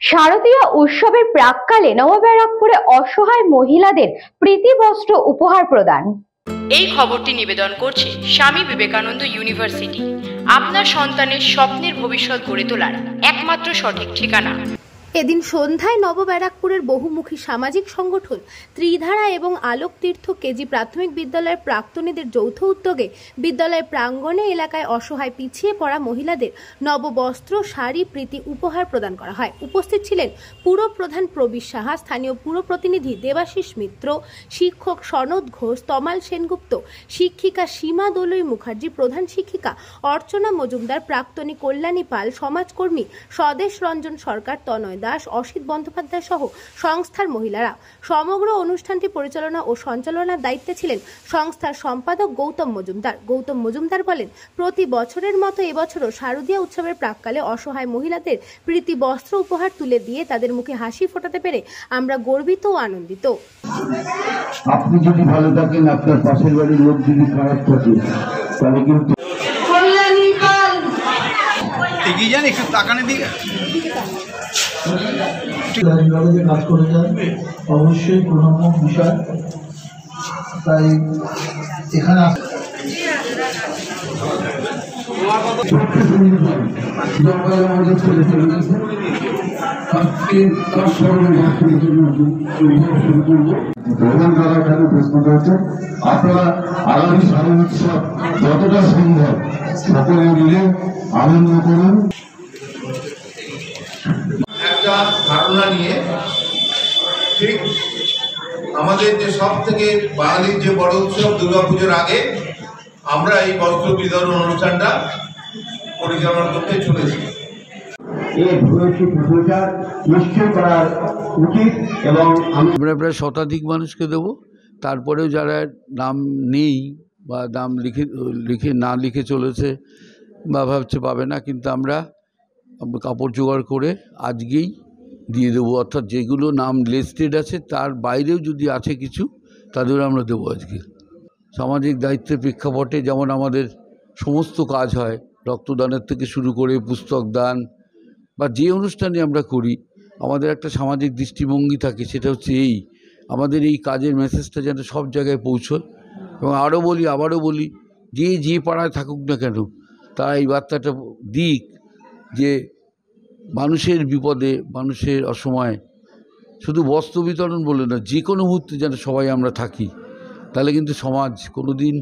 শারদীয় উৎসবের প্রাক্কালে নবব্যারাকপুরে অসহায় মহিলাদের প্রীতিবস্ত্র উপহার প্রদান। এই খবরটি নিবেদন করছে স্বামী বিবেকানন্দ ইউনিভার্সিটি, আপনার সন্তানের স্বপ্নের ভবিষ্যৎ গড়ে তোলার একমাত্র সঠিক ঠিকানা। এদিন সন্ধ্যায় নবব্যারাকপুরের বহুমুখী সামাজিক সংগঠন ত্রিধারা এবং আলোক তীর্থ কেজি প্রাথমিক বিদ্যালয়ের প্রাক্তনীদের যৌথ উদ্যোগে বিদ্যালয় প্রাঙ্গণে এলাকায় অসহায় পিছিয়ে পড়া মহিলাদের নববস্ত্র, শাড়ি, প্রীতি উপহার প্রদান করা হয়। উপস্থিত ছিলেন পুর প্রধান প্রবীর সাহা, স্থানীয় পুর প্রতিনিধি দেবাশিস মিত্র, শিক্ষক সনদ ঘোষ, তমাল সেনগুপ্ত, শিক্ষিকা সীমা দোলই মুখার্জি, প্রধান শিক্ষিকা অর্চনা মজুমদার, প্রাক্তনী কল্যাণী পাল, সমাজকর্মী স্বদেশ রঞ্জন সরকার, তনয় দাস, অসিত বন্দ্যোপাধ্যায় সহ সংস্থার মহিলারা। সমগ্র অনুষ্ঠানটি পরিচালনা ও সঞ্চালনার দায়িত্বে ছিলেন সংস্থার সম্পাদক গৌতম মজুমদার বলেন, প্রতি বছরের মতো এবছরও শারদীয় উৎসবের প্রাক্কালে অসহায় মহিলাদের প্রীতি বস্ত্র উপহার তুলে দিয়ে তাদের মুখে হাসি ফোটাতে পেরে আমরা গর্বিত ও আনন্দিত। আপনি যদি ভালো থাকেন, আপনার পাশের বাড়ির লোক যদি খারাপ থাকে, তাহলে কিন্তু এগিয়ে যান, একটু তাকানোর দিকে কাজ করে যান, অবশ্যই প্রণম্য বিষয়। তাই এখানে আপনারা আগামী শারদীয় উৎসব যতটা সম্ভব সকলে মিলে আনন্দ করুন। একটা ধারণা নিয়ে, ঠিক আমাদের যে সব থেকে বাঙালির যে বড় উৎসব দুর্গাপুজোর আগে আমরা এই বস্ত্র বিতরণ অনুষ্ঠানটা পরিচালনা করতে চলেছি। আমরা প্রায় শতাধিক মানুষকে দেব। তারপরেও যারা নাম নেই বা নাম লিখে চলেছে বা ভাবছে পাবে না, কিন্তু আমরা কাপড় জোগাড় করে আজকেই দিয়ে দেবো। অর্থাৎ যেগুলো নাম লিস্টেড আছে তার বাইরেও যদি আছে কিছু, তাদের আমরা দেবো আজকে। সামাজিক দায়িত্বের প্রেক্ষাপটে যেমন আমাদের সমস্ত কাজ হয়, রক্তদানের থেকে শুরু করে পুস্তক দান বা যে অনুষ্ঠানে আমরা করি, আমাদের একটা সামাজিক দৃষ্টিভঙ্গি থাকে, সেটা হচ্ছে আমাদের এই কাজের মেসেজটা যেন সব জায়গায় পৌঁছয়। এবং আবারও বলি যে পাড়ায় থাকুক না কেন, তারা এই বার্তাটা দিক যে মানুষের বিপদে, মানুষের অসময়ে শুধু বস্ত্র বিতরণ বলে না, যে কোনো মুহূর্তে যেন সবাই আমরা থাকি, তাহলে কিন্তু সমাজ কোনো দিন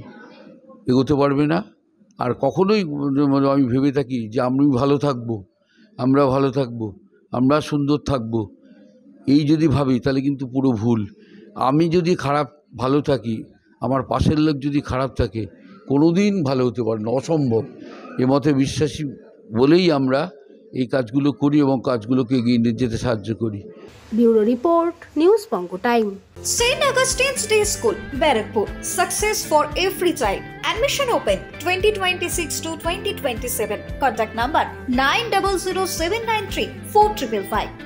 এগোতে পারবে না। আর কখনোই আমি ভেবে থাকি যে আমরা ভালো থাকবো, আমরা সুন্দর থাকবো, এই যদি ভাবি তাহলে কিন্তু পুরো ভুল। আমি যদি ভালো থাকি, আমার পাশের লোক যদি খারাপ থাকে, কোনো দিন ভালো হতে পারে না, অসম্ভব। এ মতে বিশ্বাসী বলেই আমরা এই কাজগুলো করি এবং কাজগুলোকে এগিয়ে নিয়ে যেতে সাহায্য করি। ব্যুরো রিপোর্ট, নিউজ পঙ্গো time. St. Augustine's Day School, Barakpur. Success for every child. Admission open 2026 to 2027. Contact number 900793 4555.